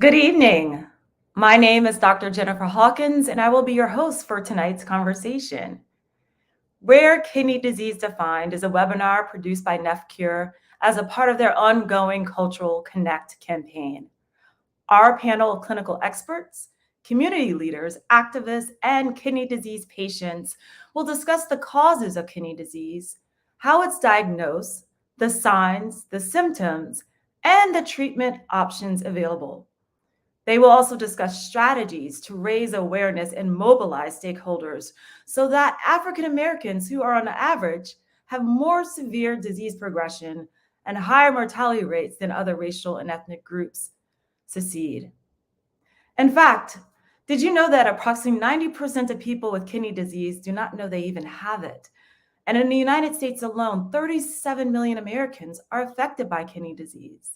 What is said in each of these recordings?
Good evening. My name is Dr. Jennifer Hawkins, and I will be your host for tonight's conversation. Rare Kidney Disease Defined is a webinar produced by Neff Cure as a part of their ongoing Cultural Connect campaign. Our panel of clinical experts, community leaders, activists, and kidney disease patients will discuss the causes of kidney disease, how it's diagnosed, the signs, the symptoms, and the treatment options available. They will also discuss strategies to raise awareness and mobilize stakeholders so that African Americans, who are on average, have more severe disease progression and higher mortality rates than other racial and ethnic groups, succeed. In fact, did you know that approximately 90% of people with kidney disease do not know they even have it? And in the United States alone, 37 million Americans are affected by kidney disease,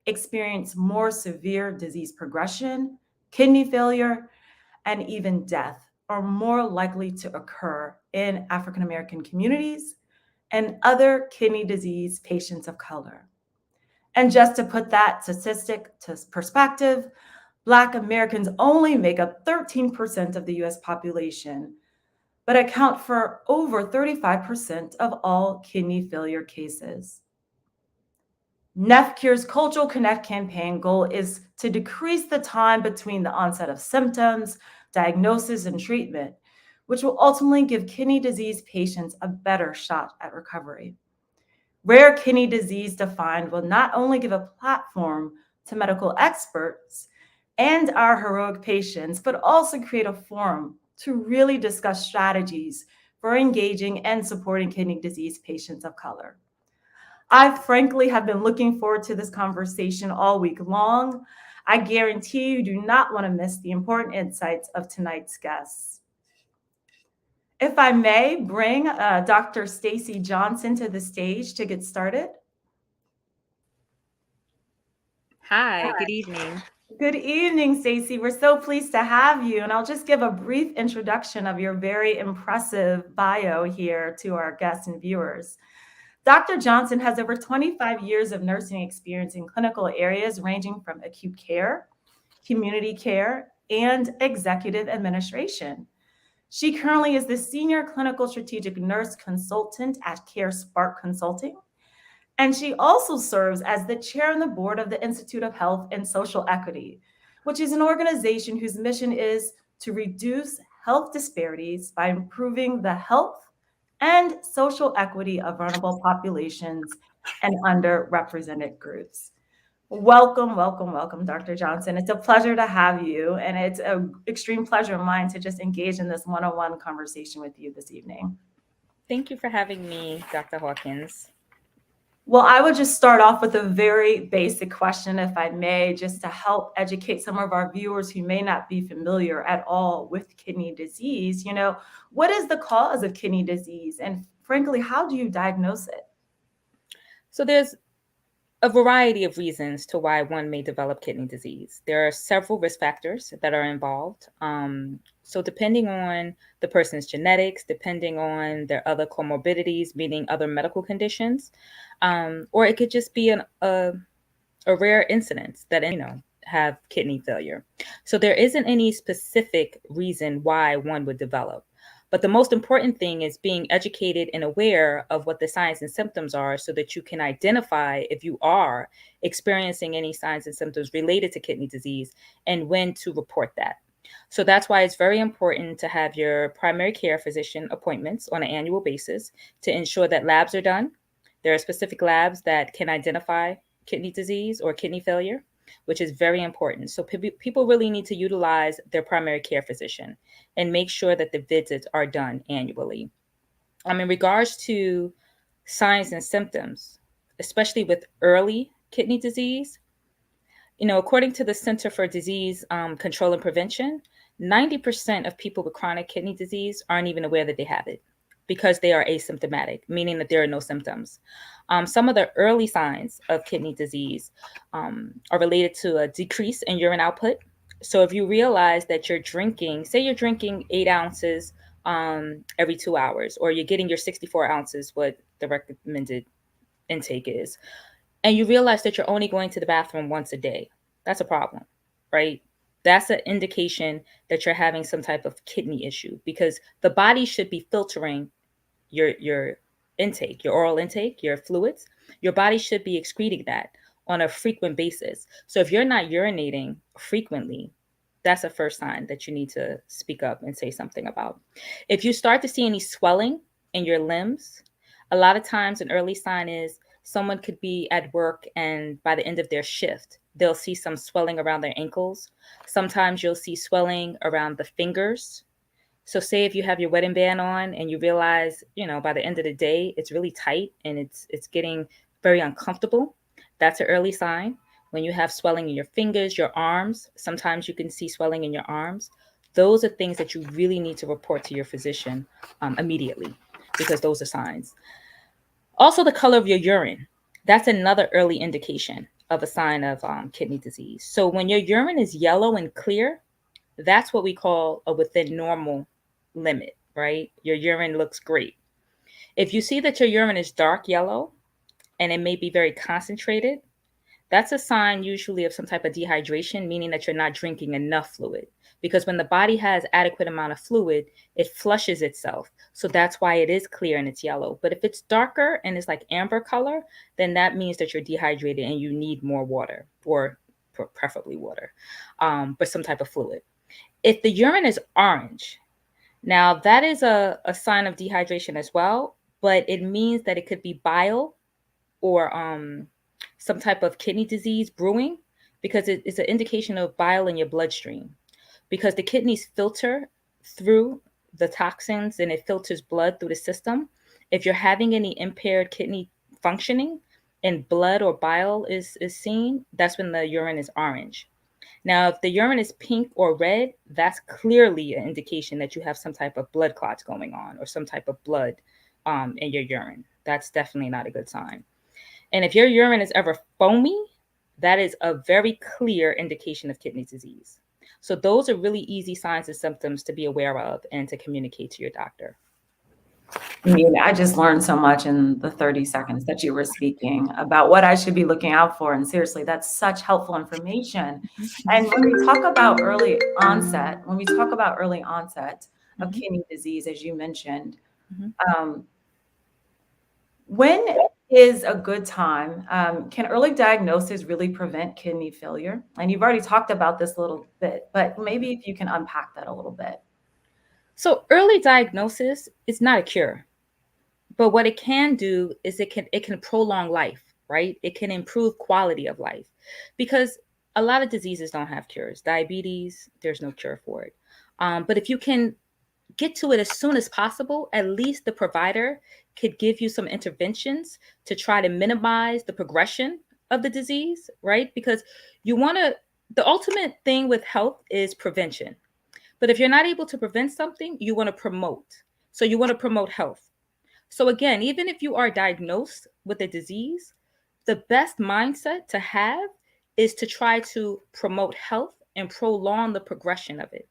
experience more severe disease progression, kidney failure, and even death are more likely to occur in African American communities and other kidney disease patients of color. And just to put that statistic to perspective, Black Americans only make up 13% of the US population, but account for over 35% of all kidney failure cases. NephCure's Cultural Connect campaign goal is to decrease the time between the onset of symptoms, diagnosis, and treatment, which will ultimately give kidney disease patients a better shot at recovery. Rare Kidney Disease Defined will not only give a platform to medical experts and our heroic patients, but also create a forum to really discuss strategies for engaging and supporting kidney disease patients of color. I frankly have been looking forward to this conversation all week long. I guarantee you do not want to miss the important insights of tonight's guests. If I may bring Dr. Stacy Johnson to the stage to get started. Hi, good evening. Good evening, Stacy. We're so pleased to have you. And I'll just give a brief introduction of your very impressive bio here to our guests and viewers. Dr. Johnson has over 25 years of nursing experience in clinical areas ranging from acute care, community care, and executive administration. She currently is the Senior Clinical Strategic Nurse Consultant at Care Spark Consulting, and she also serves as the chair on the board of the Institute of Health and Social Equity, which is an organization whose mission is to reduce health disparities by improving the health and social equity of vulnerable populations and underrepresented groups. Welcome, welcome, welcome, Dr. Johnson. It's a pleasure to have you, and it's an extreme pleasure of mine to just engage in this one-on-one conversation with you this evening. Thank you for having me, Dr. Hawkins. Well, I would just start off with a very basic question, if I may, just to help educate some of our viewers who may not be familiar at all with kidney disease. What is the cause of kidney disease? And frankly, how do you diagnose it? So, there's a variety of reasons to why one may develop kidney disease. There are several risk factors that are involved. So, depending on the person's genetics, depending on their other comorbidities, meaning other medical conditions, or it could just be a rare incidence that have kidney failure. So there isn't any specific reason why one would develop. But the most important thing is being educated and aware of what the signs and symptoms are so that you can identify if you are experiencing any signs and symptoms related to kidney disease and when to report that. So that's why it's very important to have your primary care physician appointments on an annual basis to ensure that labs are done. There are specific labs that can identify kidney disease or kidney failure, which is very important. So people really need to utilize their primary care physician and make sure that the visits are done annually. In regards to signs and symptoms, especially with early kidney disease, according to the Center for Disease Control and Prevention, 90% of people with chronic kidney disease aren't even aware that they have it because they are asymptomatic, meaning that there are no symptoms. Some of the early signs of kidney disease are related to a decrease in urine output. So if you realize that you're drinking, say you're drinking 8 ounces every 2 hours, or you're getting your 64 ounces, what the recommended intake is, and you realize that you're only going to the bathroom once a day, that's a problem. right? That's an indication that you're having some type of kidney issue, because the body should be filtering your intake, your oral intake, your fluids. Your body should be excreting that on a frequent basis. So if you're not urinating frequently, that's a first sign that you need to speak up and say something about. If you start to see any swelling in your limbs, a lot of times an early sign is someone could be at work and by the end of their shift, they'll see some swelling around their ankles. Sometimes you'll see swelling around the fingers. So say if you have your wedding band on and you realize, by the end of the day, it's really tight and it's getting very uncomfortable, that's an early sign. When you have swelling in your fingers, your arms, sometimes you can see swelling in your arms. Those are things that you really need to report to your physician immediately, because those are signs. Also, the color of your urine. That's another early indication of a sign of kidney disease. So when your urine is yellow and clear, that's what we call a within normal limit, right? Your urine looks great. If you see that your urine is dark yellow and it may be very concentrated, that's a sign usually of some type of dehydration, meaning that you're not drinking enough fluid. Because when the body has adequate amount of fluid, it flushes itself. So that's why it is clear and it's yellow. But if it's darker and it's like amber color, then that means that you're dehydrated and you need more water, or preferably water, but some type of fluid. If the urine is orange, now that is a sign of dehydration as well, but it means that it could be bile or some type of kidney disease brewing, because it's an indication of bile in your bloodstream. Because the kidneys filter through the toxins and it filters blood through the system. If you're having any impaired kidney functioning and blood or bile is seen, that's when the urine is orange. Now, if the urine is pink or red, that's clearly an indication that you have some type of blood clots going on or some type of blood in your urine. That's definitely not a good sign. And if your urine is ever foamy, that is a very clear indication of kidney disease. So those are really easy signs and symptoms to be aware of and to communicate to your doctor. I mean, I just learned so much in the 30 seconds that you were speaking about what I should be looking out for. And seriously, that's such helpful information. And when we talk about early onset, of Mhm. kidney disease, as you mentioned, Mhm. um, when is a good time? Can early diagnosis really prevent kidney failure? And you've already talked about this a little bit, but maybe if you can unpack that a little bit. So early diagnosis is not a cure, but what it can do is it can prolong life, right? It can improve quality of life, because a lot of diseases don't have cures. Diabetes, there's no cure for it. But if you can get to it as soon as possible, at least the provider could give you some interventions to try to minimize the progression of the disease, right? Because the ultimate thing with health is prevention. But if you're not able to prevent something, you want to promote. So you want to promote health. So again, even if you are diagnosed with a disease, the best mindset to have is to try to promote health and prolong the progression of it.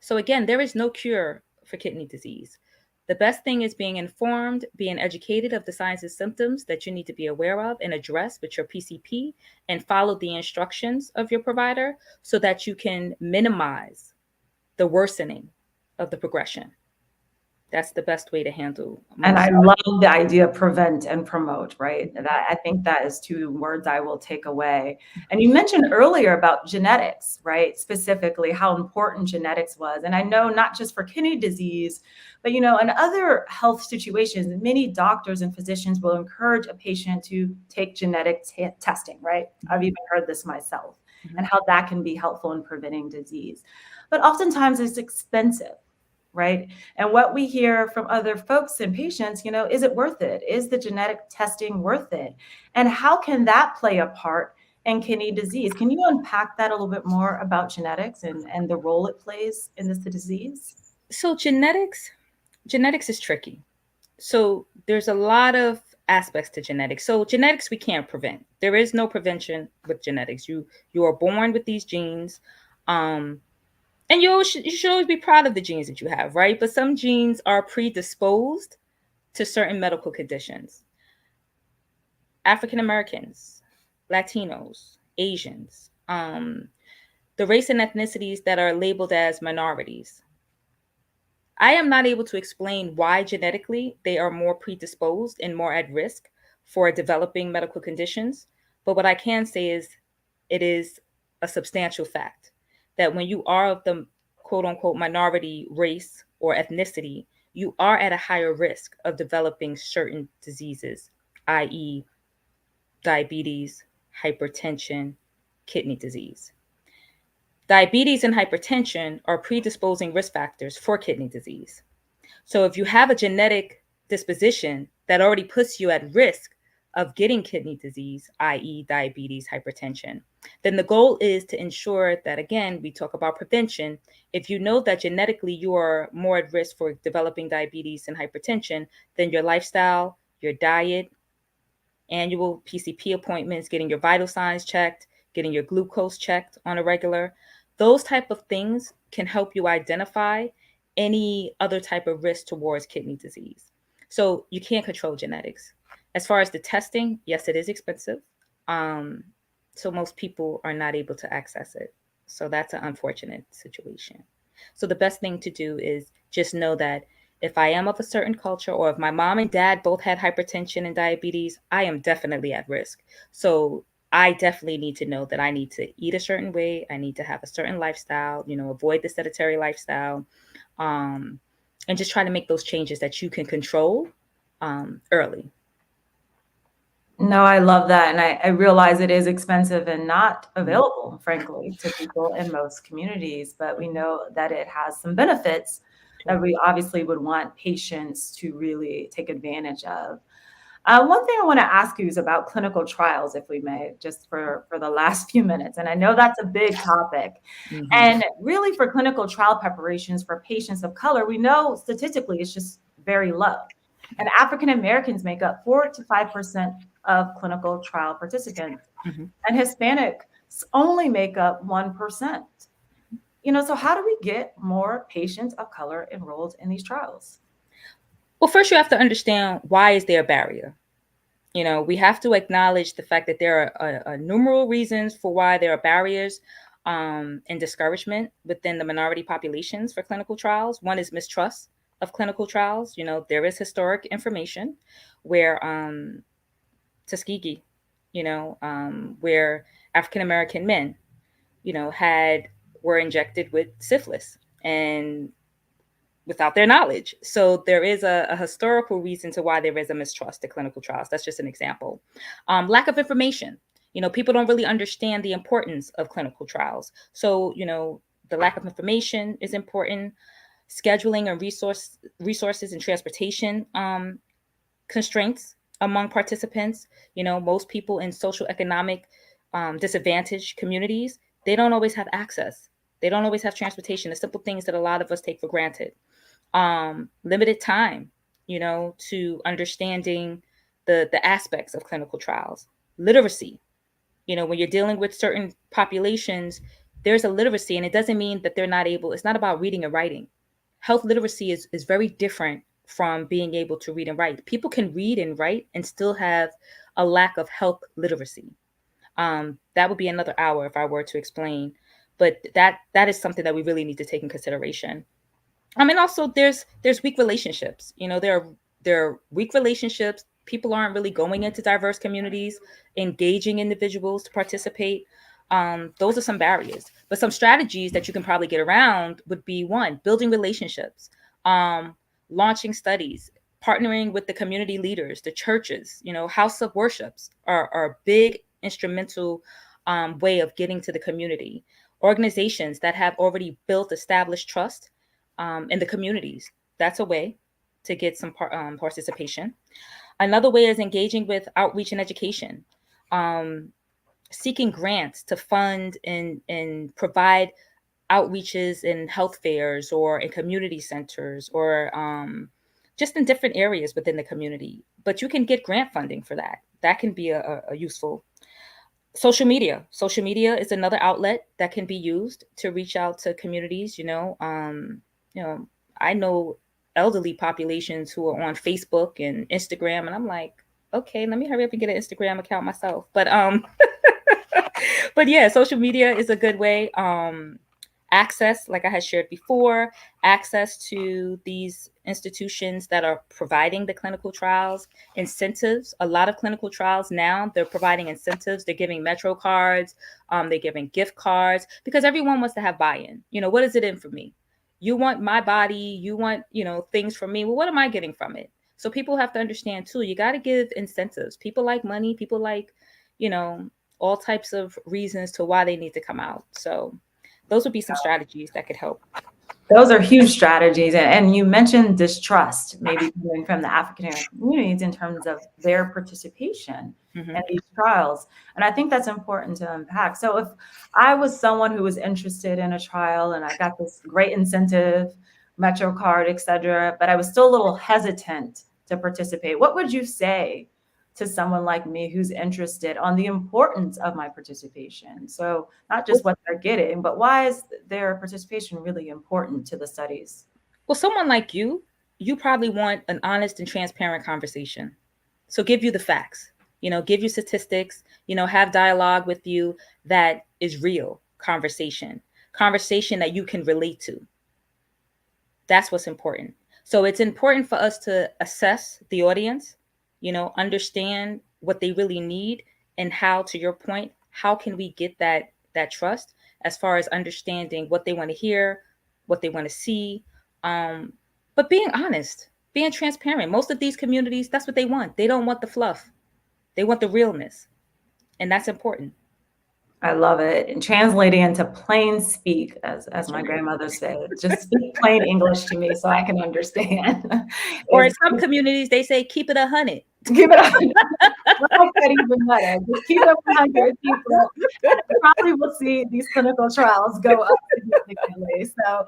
So again, there is no cure for kidney disease. The best thing is being informed, being educated of the signs and symptoms that you need to be aware of and address with your PCP, and follow the instructions of your provider so that you can minimize the worsening of the progression. That's the best way to handle And I most. love the idea of prevent and promote, right? That I think that is two words I will take away. And you mentioned earlier about genetics, right? Specifically how important genetics was. And I know not just for kidney disease, but in other health situations, many doctors and physicians will encourage a patient to take genetic testing, right? I've even heard this myself, Mhm. and how that can be helpful in preventing disease. But oftentimes it's expensive, right? And what we hear from other folks and patients, is it worth it? Is the genetic testing worth it? And how can that play a part in kidney disease? Can you unpack that a little bit more about genetics and the role it plays in this disease? So genetics is tricky. So there's a lot of aspects to genetics. So genetics we can't prevent. There is no prevention with genetics. You are born with these genes, um, and you should always be proud of the genes that you have, right? But some genes are predisposed to certain medical conditions. African Americans, Latinos, Asians, the race and ethnicities that are labeled as minorities. I am not able to explain why genetically they are more predisposed and more at risk for developing medical conditions. But what I can say is it is a substantial fact that when you are of the quote unquote minority race or ethnicity, you are at a higher risk of developing certain diseases, i.e., diabetes, hypertension, kidney disease. Diabetes and hypertension are predisposing risk factors for kidney disease. So if you have a genetic disposition that already puts you at risk of getting kidney disease, i.e., diabetes, hypertension, then the goal is to ensure that, again, we talk about prevention. If you know that genetically you are more at risk for developing diabetes and hypertension, then your lifestyle, your diet, annual PCP appointments, getting your vital signs checked, getting your glucose checked on a regular, those type of things can help you identify any other type of risk towards kidney disease. So you can't control genetics. As far as the testing, yes, it is expensive. Um, so most people are not able to access it. So that's an unfortunate situation. So the best thing to do is just know that if I am of a certain culture, or if my mom and dad both had hypertension and diabetes, I am definitely at risk. So I definitely need to know that I need to eat a certain way. I need to have a certain lifestyle, avoid the sedentary lifestyle, um, and just try to make those changes that you can control early. No, I love that. And I realize it is expensive and not available, frankly, to people in most communities, but we know that it has some benefits that we obviously would want patients to really take advantage of. One thing I want to ask you is about clinical trials, if we may, just for the last few minutes. And I know that's a big topic. Mm-hmm. And really, for clinical trial preparations for patients of color, we know statistically it's just very low. And African Americans make up 4 to 5% of clinical trial participants, Mm-hmm. and Hispanics only make up 1%. So how do we get more patients of color enrolled in these trials? Well, first you have to understand, why is there a barrier? We have to acknowledge the fact that there are numerous reasons for why there are barriers and discouragement within the minority populations for clinical trials. One is mistrust of clinical trials. There is historic information where Tuskegee, where African American men, had were injected with syphilis and without their knowledge. So there is a historical reason to why there is a mistrust to clinical trials. That's just an example. Lack of information. People don't really understand the importance of clinical trials. So, the lack of information is important. Scheduling and resources and transportation constraints among participants. Most people in social economic disadvantaged communities, they don't always have access. They don't always have transportation, the simple things that a lot of us take for granted. Limited time, to understanding the aspects of clinical trials. Literacy, when you're dealing with certain populations, there's a literacy, and it doesn't mean that they're not able. It's not about reading and writing. Health literacy is very different from being able to read and write. People can read and write and still have a lack of health literacy. That would be another hour if I were to explain, but that is something that we really need to take in consideration. And also there's weak relationships. There are weak relationships. People aren't really going into diverse communities, engaging individuals to participate. Those are some barriers. But some strategies that you can probably get around would be: one, building relationships, launching studies, partnering with the community leaders, the churches. House of worships are a big instrumental way of getting to the community. Organizations that have already built established trust in the communities. That's a way to get some participation. Another way is engaging with outreach and education, seeking grants to fund and provide outreaches in health fairs or in community centers, or just in different areas within the community. But you can get grant funding for that. That can be a useful. Social media. Social media is another outlet that can be used to reach out to communities. I know elderly populations who are on Facebook and Instagram, and I'm like, okay, let me hurry up and get an Instagram account myself. But But yeah, social media is a good way. Access, like I had shared before, access to these institutions that are providing the clinical trials, incentives. A lot of clinical trials now, they're providing incentives. They're giving Metro cards, they're giving gift cards, because everyone wants to have buy-in. What is it in for me? You want my body, you want, things from me. Well, what am I getting from it? So people have to understand too, you got to give incentives. People like money, people like, all types of reasons to why they need to come out. So those would be some strategies that could help. Those are huge strategies. And you mentioned distrust, maybe coming from the African American communities in terms of their participation in these trials. And I think that's important to unpack. So if I was someone who was interested in a trial and I got this great incentive, Metro card, et cetera, but I was still a little hesitant to participate, what would you say to someone like me who's interested on the importance of my participation? So not just what they're getting, but why is their participation really important to the studies? Well, someone like you probably want an honest and transparent conversation. So give you the facts, give you statistics, have dialogue with you that is real conversation that you can relate to. That's what's important. So it's important for us to assess the audience, understand what they really need, and how, to your point, how can we get that trust as far as understanding what they want to hear, what they want to see, but being honest, being transparent. Most of these communities, that's what they want. They don't want the fluff. They want the realness. And that's important. I love it. And translating into plain speak, as my grandmother said, just speak plain English to me so I can understand. Or in some communities, they say, keep it 100. Keep it 100. I like that even better. Just keep it 100 people. And probably will see these clinical trials go up significantly. So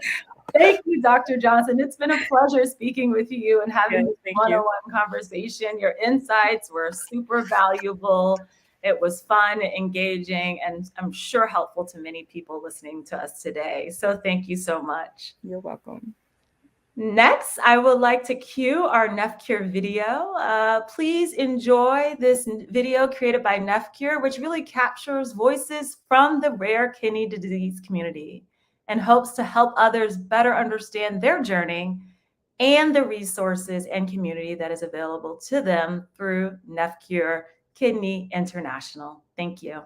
thank you, Dr. Johnson. It's been a pleasure speaking with you and having this one-on-one conversation. Your insights were super valuable. It was fun, engaging, and I'm sure helpful to many people listening to us today. So thank you so much. You're welcome. Next, I would like to cue our Neff Cure video. Please enjoy this video created by Neff Cure, which really captures voices from the rare kidney disease community and hopes to help others better understand their journey and the resources and community that is available to them through NephCure Kidney International. Thank you.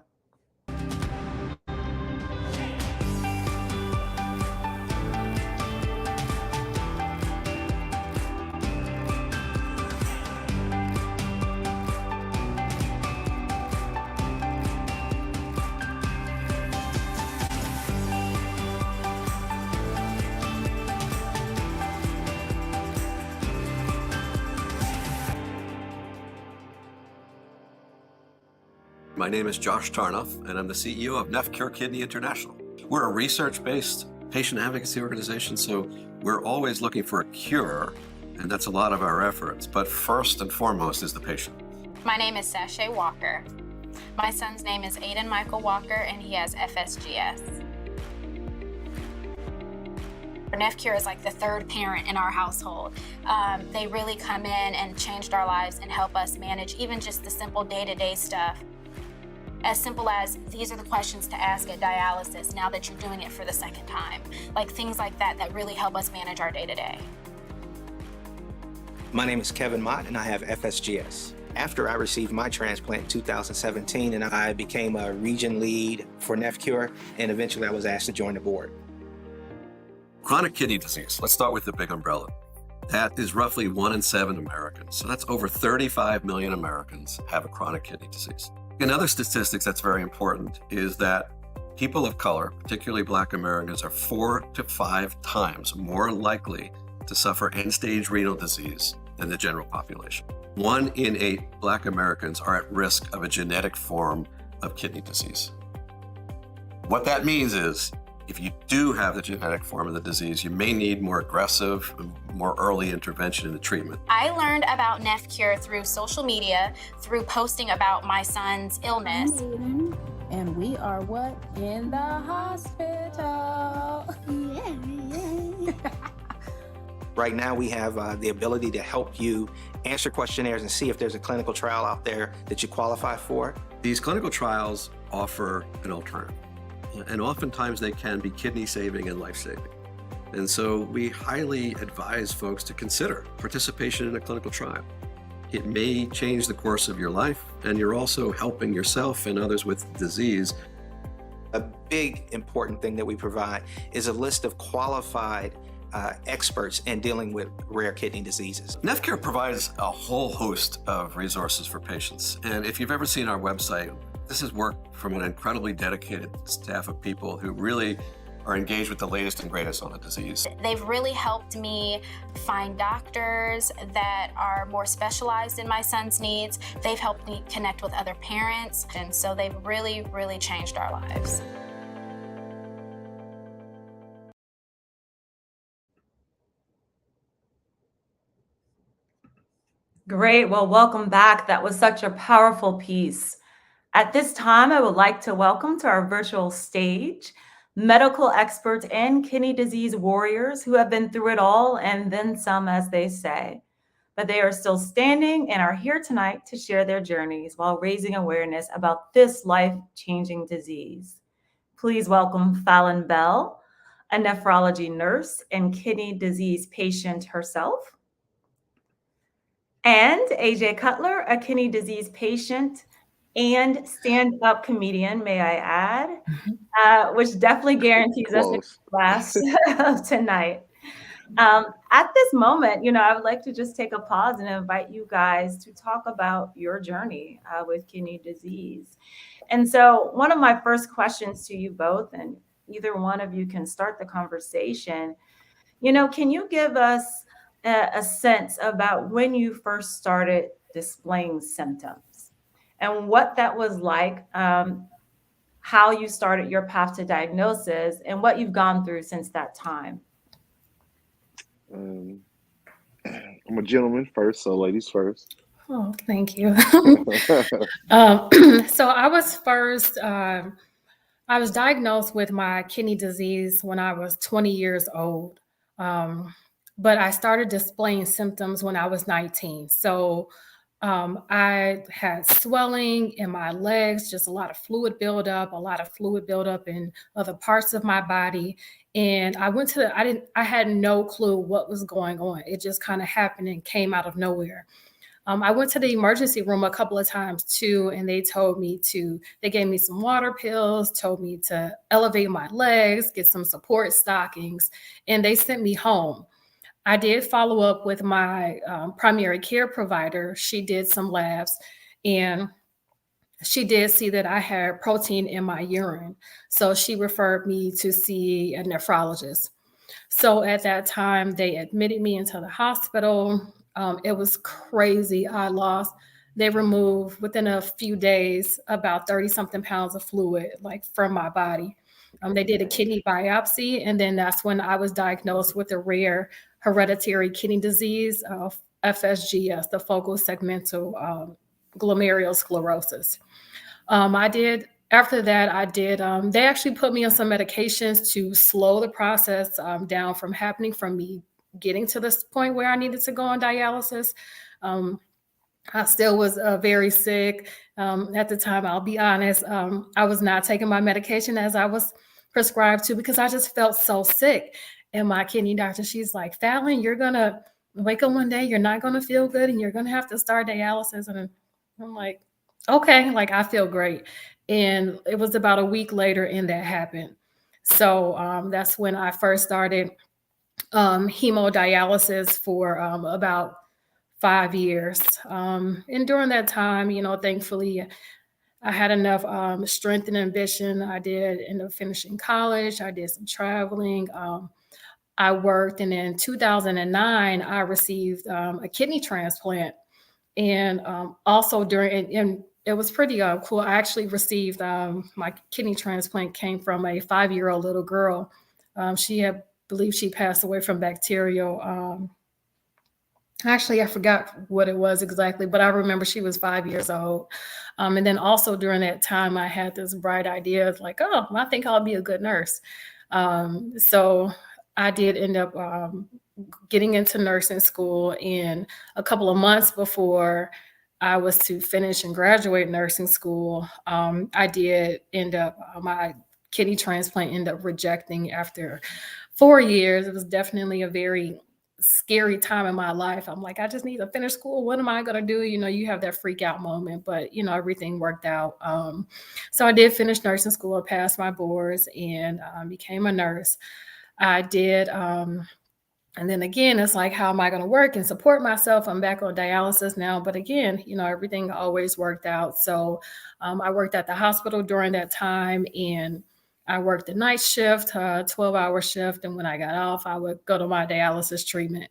My name is Josh Tarnoff, and I'm the CEO of NephCure Kidney International. We're a research-based patient advocacy organization, so we're always looking for a cure, and that's a lot of our efforts. But first and foremost is the patient. My name is Sashay Walker. My son's name is Aiden Michael Walker, and he has FSGS. NephCure is like the third parent in our household. They really come in and changed our lives and help us manage even just the simple day-to-day stuff. As simple as, these are the questions to ask at dialysis now that you're doing it for the second time. Like things like that that really help us manage our day-to-day. My name is Kevin Mott, and I have FSGS. After I received my transplant in 2017, and I became a region lead for NephCure, and eventually I was asked to join the board. Chronic kidney disease. Let's start with the big umbrella. That is roughly 1 in 7 Americans. So that's over 35 million Americans have a chronic kidney disease. Another statistics that's very important is that people of color, particularly Black Americans, are 4 to 5 times more likely to suffer end-stage renal disease than the general population. 1 in 8 Black Americans are at risk of a genetic form of kidney disease. What that means is, if you do have the genetic form of the disease, you may need more aggressive, more early intervention in the treatment. I learned about NephCure through social media, through posting about my son's illness. And we are what? In the hospital. Right now we have the ability to help you answer questionnaires and see if there's a clinical trial out there that you qualify for. These clinical trials offer an alternative. And oftentimes they can be kidney saving and life saving. And so we highly advise folks to consider participation in a clinical trial. It may change the course of your life, and you're also helping yourself and others with disease. A big important thing that we provide is a list of qualified experts in dealing with rare kidney diseases. Neff Cure provides a whole host of resources for patients. And if you've ever seen our website, this is work from an incredibly dedicated staff of people who really are engaged with the latest and greatest on the disease. They've really helped me find doctors that are more specialized in my son's needs. They've helped me connect with other parents, and so they've really, really changed our lives. Great. Well, welcome back. That was such a powerful piece. At this time, I would like to welcome to our virtual stage medical experts and kidney disease warriors who have been through it all and then some, as they say. But they are still standing and are here tonight to share their journeys while raising awareness about this life-changing disease. Please welcome Fallon Bell, a nephrology nurse and kidney disease patient herself, and AJ Cutler, a kidney disease patient and stand-up comedian, may I add, which definitely guarantees us a class tonight. At this moment, I would like to just take a pause and invite you guys to talk about your journey with kidney disease. And so one of my first questions to you both, and either one of you can start the conversation, can you give us a sense about when you first started displaying symptoms and what that was like, how you started your path to diagnosis, and what you've gone through since that time? I'm a gentleman first, so ladies first. Oh, thank you. So I was first, I was diagnosed with my kidney disease when I was 20 years old. But I started displaying symptoms when I was 19. So I had swelling in my legs, just a lot of fluid buildup in other parts of my body. And I had no clue what was going on. It just kind of happened and came out of nowhere. I went to the emergency room a couple of times too, and they gave me some water pills, told me to elevate my legs, get some support stockings, and they sent me home. I did follow up with my primary care provider. She did some labs, and she did see that I had protein in my urine. So she referred me to see a nephrologist. So at that time, they admitted me into the hospital. It was crazy. They removed within a few days about 30 something pounds of fluid from my body. They did a kidney biopsy, and then that's when I was diagnosed with a rare hereditary kidney disease, FSGS, the focal segmental glomerulosclerosis. After that, they actually put me on some medications to slow the process down from happening, from me getting to this point where I needed to go on dialysis. I still was very sick. At the time, I'll be honest, I was not taking my medication as I was prescribed to because I just felt so sick. And my kidney doctor, she's like, Fallon, you're going to wake up one day, you're not going to feel good, and you're going to have to start dialysis. And I'm like, okay, I feel great. And it was about a week later and that happened. So that's when I first started hemodialysis for about 5 years. And during that time, thankfully, I had enough strength and ambition. I did end up finishing college. I did some traveling. I worked, and in 2009, I received a kidney transplant. And also and it was pretty cool. I actually received my kidney transplant came from a 5-year-old little girl. Believe she passed away from bacterial. Actually, I forgot what it was exactly, but I remember she was 5 years old. And then also during that time, I had this bright idea of I think I'll be a good nurse. So I did end up getting into nursing school, and a couple of months before I was to finish and graduate nursing school, I did end up, my kidney transplant ended up rejecting after 4 years. It was definitely a very scary time in my life. I'm like, I just need to finish school. What am I going to do? You have that freak out moment, but everything worked out. So I did finish nursing school, I passed my boards, and became a nurse. I did. And then again, it's like, how am I going to work and support myself? I'm back on dialysis now. But again, everything always worked out. So I worked at the hospital during that time, and I worked the night shift, 12-hour shift. And when I got off, I would go to my dialysis treatment.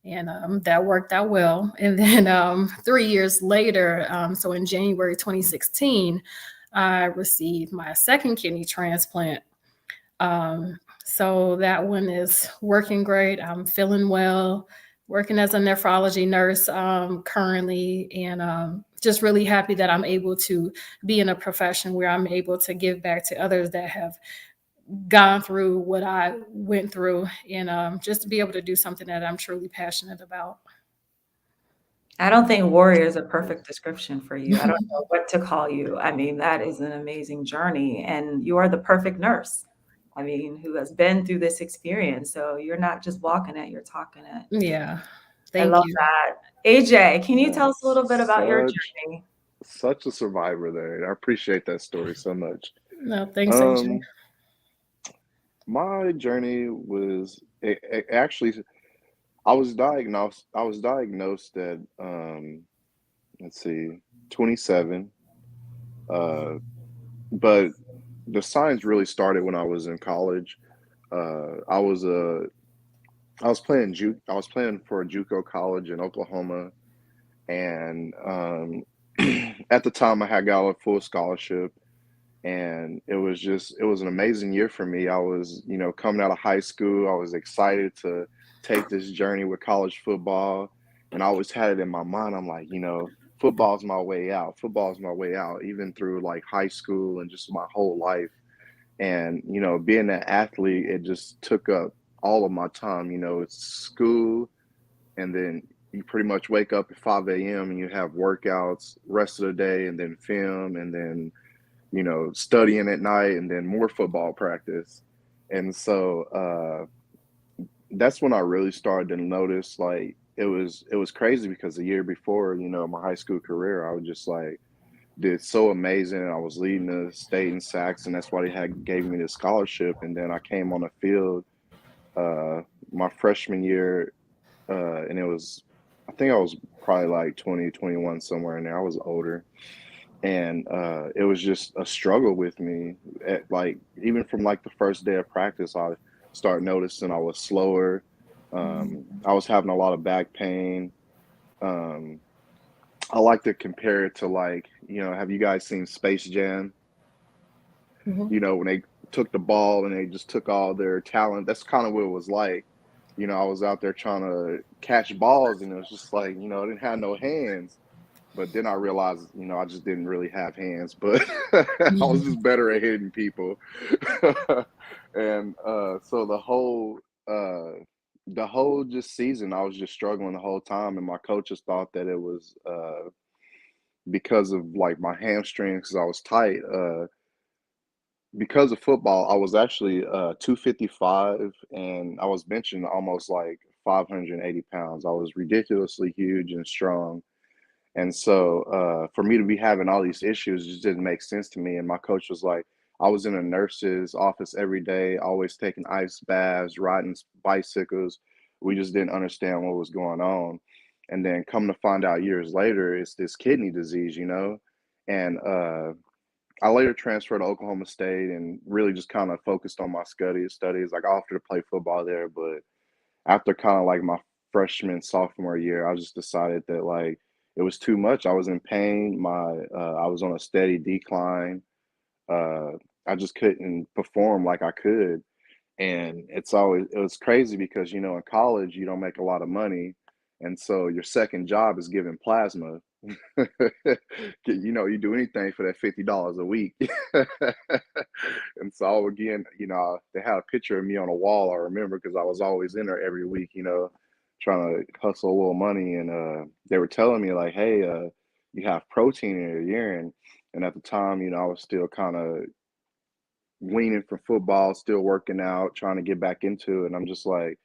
And that worked out well. And then 3 years later, so in January 2016, I received my second kidney transplant. So that one is working great. I'm feeling well, working as a nephrology nurse currently, and just really happy that I'm able to be in a profession where I'm able to give back to others that have gone through what I went through, and just to be able to do something that I'm truly passionate about. I don't think warrior is a perfect description for you. I don't know what to call you. I mean, that is an amazing journey, and you are the perfect nurse. I mean, who has been through this experience. So you're not just walking it, you're talking it. Yeah, I thank love you. that. AJ, can you tell us a Yes, little bit about your journey? such a survivor there. I appreciate that story so much. No, thanks, AJ. Um, my journey was actually I was diagnosed at let's see, 27. Uh, but the signs really started when I was in college. I was I was playing for a JUCO college in Oklahoma, and at the time I had got a full scholarship, and it was an amazing year for me. I was, coming out of high school, I was excited to take this journey with college football, and I always had it in my mind. I'm like, football's my way out. Football's my way out, even through like high school and just my whole life. And being an athlete, it just took up all of my time. It's school, and then you pretty much wake up at 5 a.m. and you have workouts rest of the day, and then film, and then studying at night, and then more football practice. And so that's when I really started to notice, like, it was crazy, because the year before, my high school career, I was just like did so amazing. I was leading the state in sacks, and that's why they had gave me the scholarship. And then I came on the field uh my freshman year, and I think I was probably like 20, 21, somewhere in there. I was older, and it was just a struggle with me. At, like, even from like the first day of practice, I started noticing I was slower. I was having a lot of back pain. um I like to compare it to, like, have you guys seen Space Jam? Mhm. When they took the ball and they just took all their talent. That's kind of what it was like. I was out there trying to catch balls, and it was just like, I didn't have no hands. But then I realized, I just didn't really have hands, but I was Mhm. just better at hitting people. And so the whole just season, I was just struggling the whole time, and my coaches thought that it was because of like my hamstrings, because I was tight. Because of football, I was actually 255, and I was benching almost like 580 pounds. I was ridiculously huge and strong. And so for me to be having all these issues just didn't make sense to me. And my coach was like, I was in a nurse's office every day, always taking ice baths, riding bicycles. We just didn't understand what was going on. And then come to find out years later, it's this kidney disease. And I later transferred to Oklahoma State and really just kind of focused on my studies. Like, I offered to play football there, but after kind of like my freshman, sophomore year, I just decided that, like, it was too much. I was in pain. I was on a steady decline. Uh, I just couldn't perform like I could. And it was crazy because, in college, you don't make a lot of money. And so your second job is giving plasma. You do anything for that $50 a week. And so again, they had a picture of me on a wall, I remember, because I was always in there every week, trying to hustle a little money. And they were telling me, like, hey, you have protein in your urine. And at the time, I was still kind of weaning from football, still working out, trying to get back into it. And I'm just like,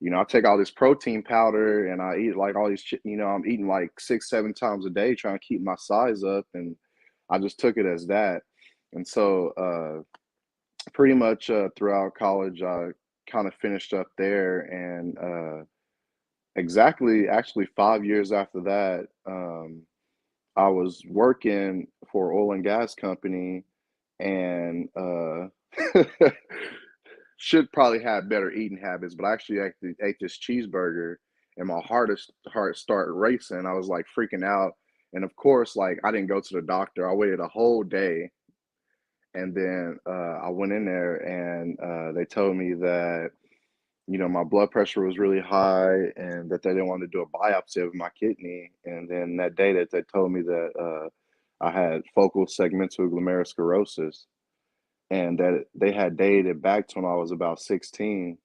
I take all this protein powder and I eat like all these, I'm eating like 6, 7 times a day trying to keep my size up. And I just took it as that. And so, pretty much throughout college, I kind of finished up there. And actually 5 years after that, I was working for an oil and gas company and should probably have better eating habits, but I actually ate this cheeseburger and my heart started racing. I was like freaking out. And of course, like I didn't go to the doctor. I waited a whole day and then I went in there and they told me that, my blood pressure was really high and that they didn't want to do a biopsy of my kidney. And then that day that they told me that I had focal segmental glomerulosclerosis and that they had dated it back to when I was about 16.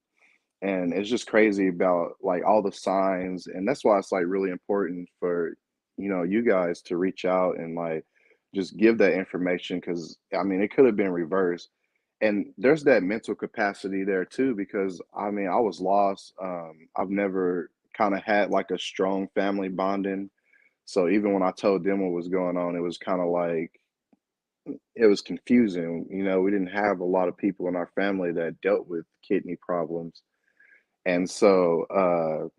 And it's just crazy about like all the signs. And that's why it's like really important for, you guys to reach out and like just give that information. Cause I mean, it could have been reversed. And there's that mental capacity there too, because I mean, I was lost. I've never kind of had like a strong family bonding. So even when I told them what was going on, it was kind of like, it was confusing. We didn't have a lot of people in our family that dealt with kidney problems. And so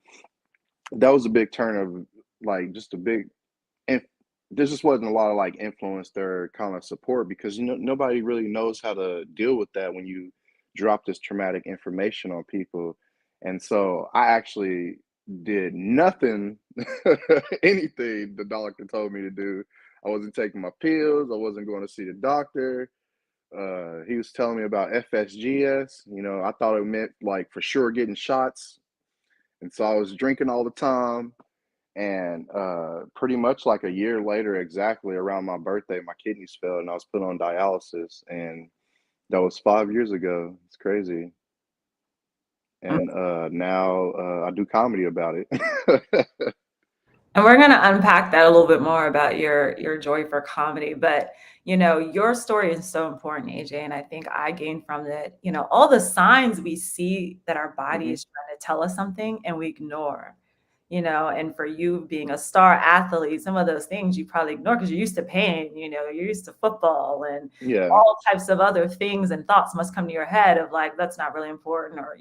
that was a big turn of like just a big, and there just wasn't a lot of like influence there, kind of support, because nobody really knows how to deal with that when you drop this traumatic information on people. And so I actually did nothing, anything the doctor told me to do. I wasn't taking my pills. I wasn't going to see the doctor. He was telling me about FSGS. I thought it meant like for sure getting shots. And so I was drinking all the time. And pretty much like a year later, exactly around my birthday, my kidneys failed and I was put on dialysis. And that was 5 years ago. It's crazy. And now I do comedy about it. And we're going to unpack that a little bit more about your joy for comedy. But, your story is so important, AJ. And I think I gained from that, all the signs we see that our body is trying to tell us something and we ignore, and for you being a star athlete, some of those things you probably ignore because you're used to pain, you're used to football and Yeah, all types of other things and thoughts must come to your head of like, that's not really important or,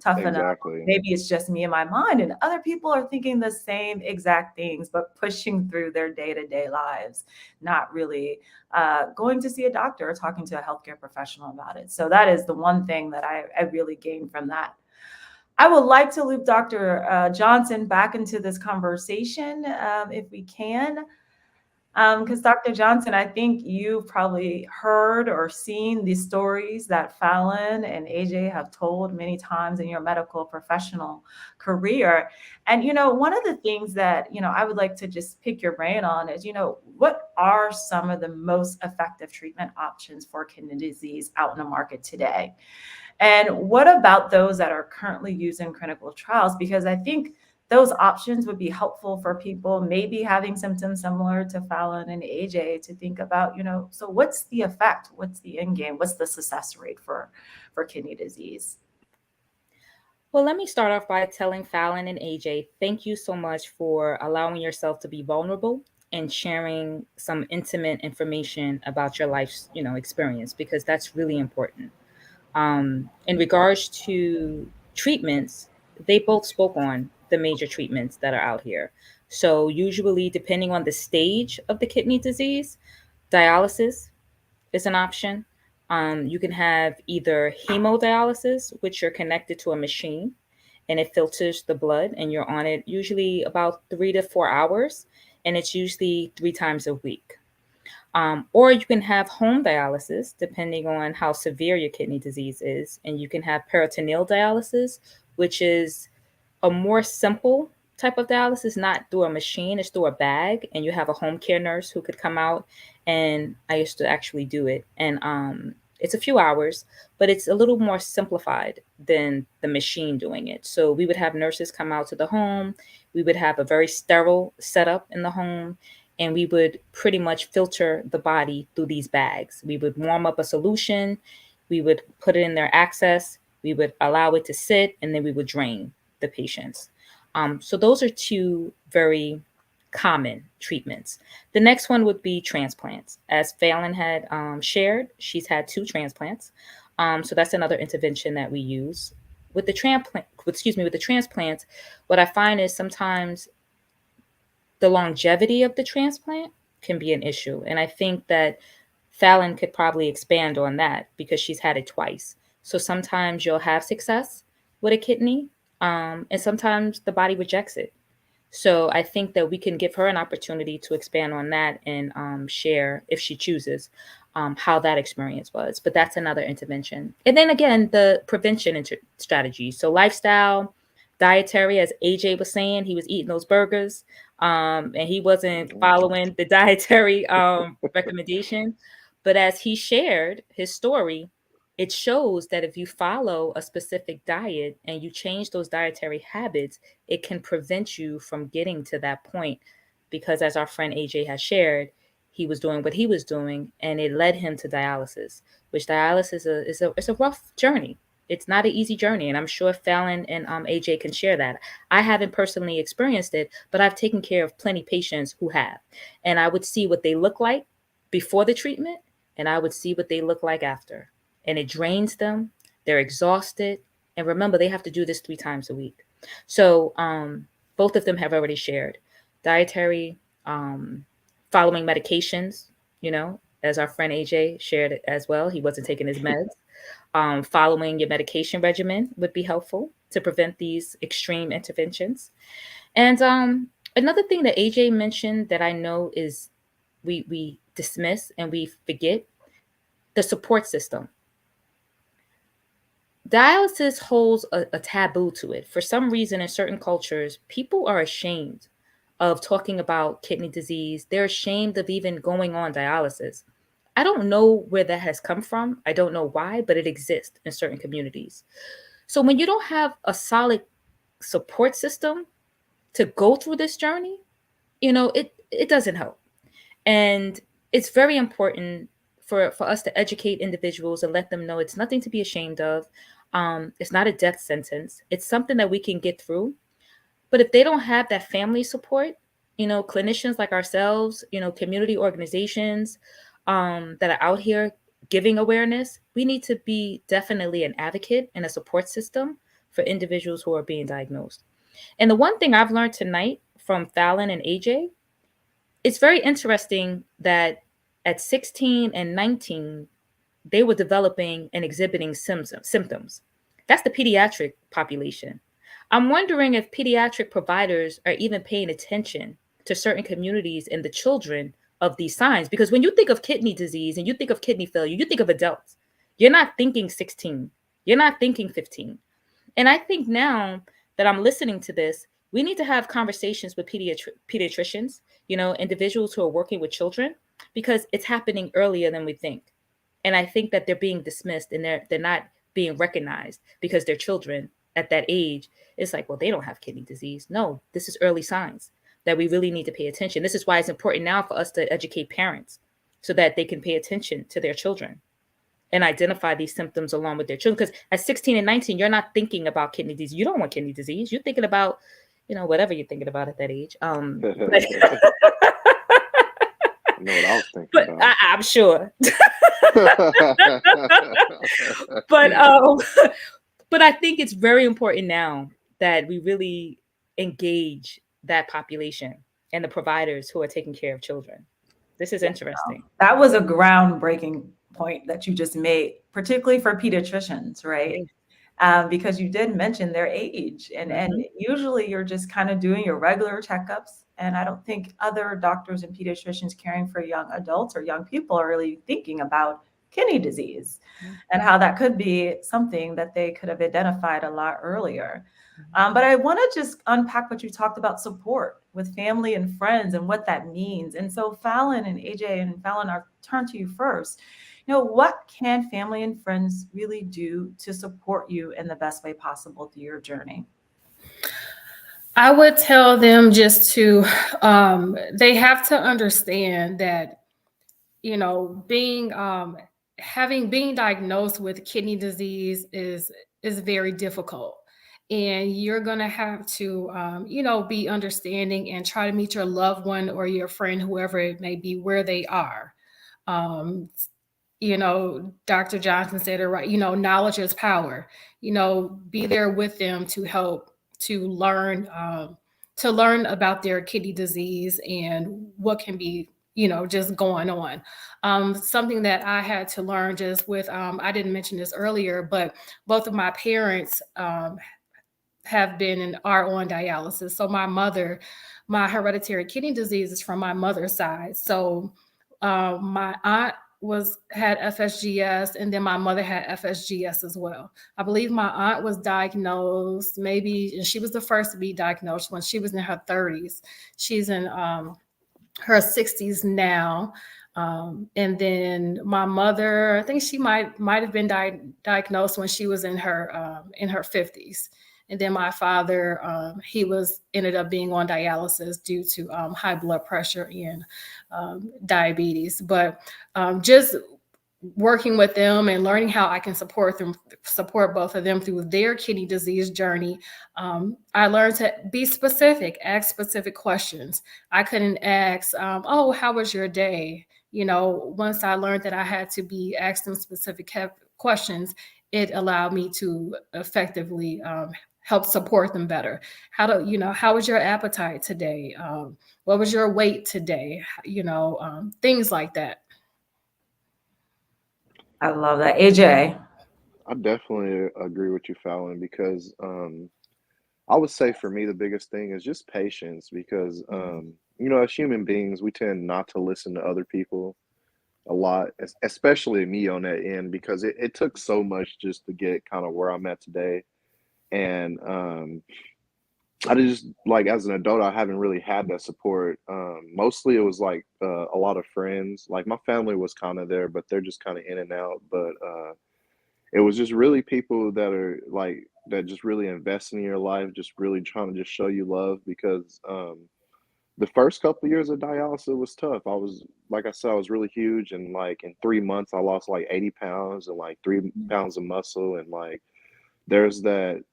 toughen up. exactly. Maybe it's just me in my mind and other people are thinking the same exact things, but pushing through their day-to-day lives, not really going to see a doctor or talking to a healthcare professional about it. So that is the one thing that I really gained from that. I would like to loop Dr. Johnson back into this conversation if we can. Because Dr. Johnson, I think you've probably heard or seen the stories that Fallon and AJ have told many times in your medical professional career. And, one of the things that, I would like to just pick your brain on is, what are some of the most effective treatment options for kidney disease out in the market today? And what about those that are currently used in clinical trials? Because I think those options would be helpful for people maybe having symptoms similar to Fallon and AJ to think about, so what's the effect? What's the end game? What's the success rate for kidney disease? Well, let me start off by telling Fallon and AJ, thank you so much for allowing yourself to be vulnerable and sharing some intimate information about your life's, experience, because that's really important. In regards to treatments, they both spoke on the major treatments that are out here. So usually, depending on the stage of the kidney disease, dialysis is an option. You can have either hemodialysis, which you're connected to a machine and it filters the blood and you're on it usually about 3 to 4 hours, and it's usually 3 times a week. Or you can have home dialysis, depending on how severe your kidney disease is. And you can have peritoneal dialysis, which is a more simple type of dialysis, not through a machine, it's through a bag. And you have a home care nurse who could come out. And I used to actually do it. And it's a few hours, but it's a little more simplified than the machine doing it. So we would have nurses come out to the home. We would have a very sterile setup in the home. and we would pretty much filter the body through these bags. We would warm up a solution, we would put it in their access, we would allow it to sit, and then we would drain the patients. So those are two very common treatments. The next one would be transplants. As Fallon had shared, she's had 2 transplants. So that's another intervention that we use. With the transplants, what I find is sometimes the longevity of the transplant can be an issue. And I think that Fallon could probably expand on that because she's had it twice. So sometimes you'll have success with a kidney, and sometimes the body rejects it. So I think that we can give her an opportunity to expand on that and share, if she chooses, how that experience was. But that's another intervention. And then again, the prevention strategy. So lifestyle, dietary, as AJ was saying, he was eating those burgers and he wasn't following the dietary recommendation. But as he shared his story, it shows that if you follow a specific diet and you change those dietary habits, it can prevent you from getting to that point. Because as our friend AJ has shared, he was doing what he was doing and it led him to dialysis, which dialysis is a rough journey. It's not an easy journey. And I'm sure Fallon and AJ can share that. I haven't personally experienced it, but I've taken care of plenty of patients who have. And I would see what they look like before the treatment, and I would see what they look like after. And it drains them. They're exhausted. And remember, they have to do this 3 times a week. So both of them have already shared dietary, following medications, as our friend AJ shared as well. He wasn't taking his meds. Following your medication regimen would be helpful to prevent these extreme interventions. And another thing that AJ mentioned that I know is we dismiss and we forget, the support system. Dialysis holds a taboo to it. For some reason, in certain cultures, people are ashamed of talking about kidney disease. They're ashamed of even going on dialysis. I don't know where that has come from. I don't know why, but it exists in certain communities. So when you don't have a solid support system to go through this journey, it doesn't help. And it's very important for us to educate individuals and let them know it's nothing to be ashamed of. It's not a death sentence. It's something that we can get through. But if they don't have that family support, clinicians like ourselves, community organizations that are out here giving awareness, we need to be definitely an advocate and a support system for individuals who are being diagnosed. And the one thing I've learned tonight from Fallon and AJ, it's very interesting that at 16 and 19, they were developing and exhibiting symptoms. That's the pediatric population. I'm wondering if pediatric providers are even paying attention to certain communities and the children of these signs. Because when you think of kidney disease and you think of kidney failure, you think of adults. You're not thinking 16. You're not thinking 15. And I think now that I'm listening to this, we need to have conversations with pediatricians, individuals who are working with children, because it's happening earlier than we think. And I think that they're being dismissed and they're not being recognized because they're children at that age. It's like, well, they don't have kidney disease. No, this is early signs that we really need to pay attention. This is why it's important now for us to educate parents so that they can pay attention to their children and identify these symptoms along with their children. Because at 16 and 19, you're not thinking about kidney disease. You don't want kidney disease. You're thinking about, whatever you're thinking about at that age. I know what I was thinking but about. I'm sure. But I think it's very important now that we really engage that population and the providers who are taking care of children. This is interesting. That was a groundbreaking point that you just made, particularly for pediatricians, right? Because you did mention their age, and usually you're just kind of doing your regular checkups. And I don't think other doctors and pediatricians caring for young adults or young people are really thinking about kidney disease and how that could be something that they could have identified a lot earlier. But I want to just unpack what you talked about, support with family and friends and what that means. And so Fallon and AJ, and Fallon, I'll turn to you first. What can family and friends really do to support you in the best way possible through your journey? I would tell them just to, they have to understand that, being, being diagnosed with kidney disease is very difficult. And you're going to have to, be understanding and try to meet your loved one or your friend, whoever it may be, where they are. Um, Dr. Johnson said it right, knowledge is power. Be there with them to help to learn about their kidney disease and what can be, just going on. Something that I had to learn just with, I didn't mention this earlier, but both of my parents have been and are on dialysis. So my hereditary kidney disease is from my mother's side. So my aunt had FSGS, and then my mother had FSGS as well. I believe my aunt was diagnosed and she was the first to be diagnosed when she was in her 30s. She's in her 60s now. And then my mother, I think she might have been diagnosed when she was in her 50s. And then my father, he ended up being on dialysis due to high blood pressure and diabetes. But just working with them and learning how I can support both of them through their kidney disease journey. I learned to be specific, ask specific questions. I couldn't ask, oh, how was your day? Once I learned that I had to be asking specific questions, it allowed me to effectively help support them better. How was your appetite today? What was your weight today? Things like that. I love that. AJ. I definitely agree with you, Fallon, because I would say for me the biggest thing is just patience because as human beings we tend not to listen to other people a lot, especially me on that end because it took so much just to get kind of where I'm at today. And I just like as an adult I haven't really had that support. Mostly it was like a lot of friends. Like my family was kind of there, but they're just kind of in and out. But it was just really people that are like that just really invest in your life, just really trying to just show you love because the first couple of years of dialysis was tough. I was like I said, I was really huge and like in 3 months I lost like 80 pounds and like 3 pounds of muscle and like there's that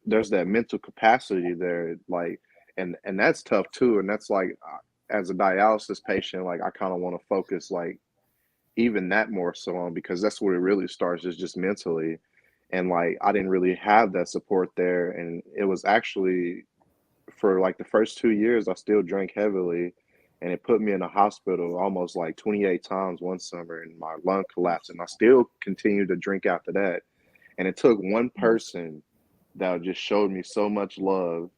there's that mental capacity there like and that's tough too and that's like as a dialysis patient like I kind of want to focus like even that more so on because that's where it really starts is just mentally and like I didn't really have that support there and it was actually for like the first 2 years I still drank heavily and it put me in a hospital almost like 28 times one summer and my lung collapsed and I still continued to drink after that and it took one person that just showed me so much love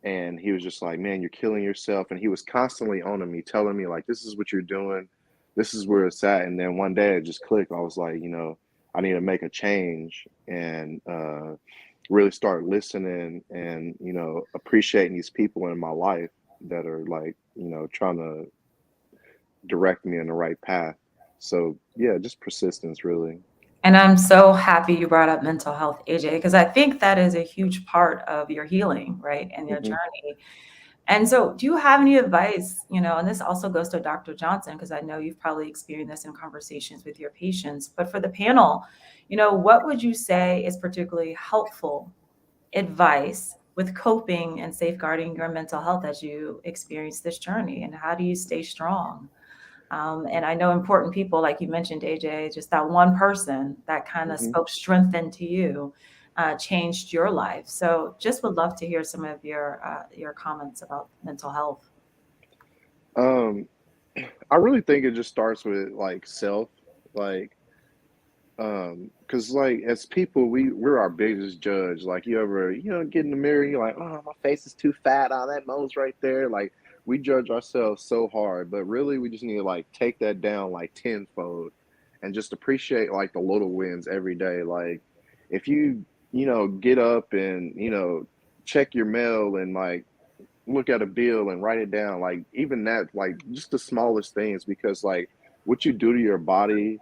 and he was just like man you're killing yourself and he was constantly on me telling me like this is what you're doing, this is where it's at. And then one day it just clicked. I was like I need to make a change and really start listening and appreciating these people in my life that are like trying to direct me in the right path. So yeah, just persistence really. And I'm so happy you brought up mental health, AJ, because I think that is a huge part of your healing, right, and your Hmm. journey. And so, do you have any advice, and this also goes to Dr. Johnson, because I know you've probably experienced this in conversations with your patients, but for the panel, what would you say is particularly helpful advice with coping and safeguarding your mental health as you experience this journey? And how do you stay strong? And I know important people, like you mentioned, AJ, just that one person that kind of Hmm. spoke strength into you, changed your life. So just would love to hear some of your comments about mental health. um I really think it just starts with like self, like because like as people we're our biggest judge. Like you ever get in the mirror, you're like, oh, my face is too fat, oh, that nose right there. Like we judge ourselves so hard, but really we just need to like take that down like tenfold and just appreciate like the little wins every day. Like if you get up and check your mail and like look at a bill and write it down, like even that, like just the smallest things, because like what you do to your body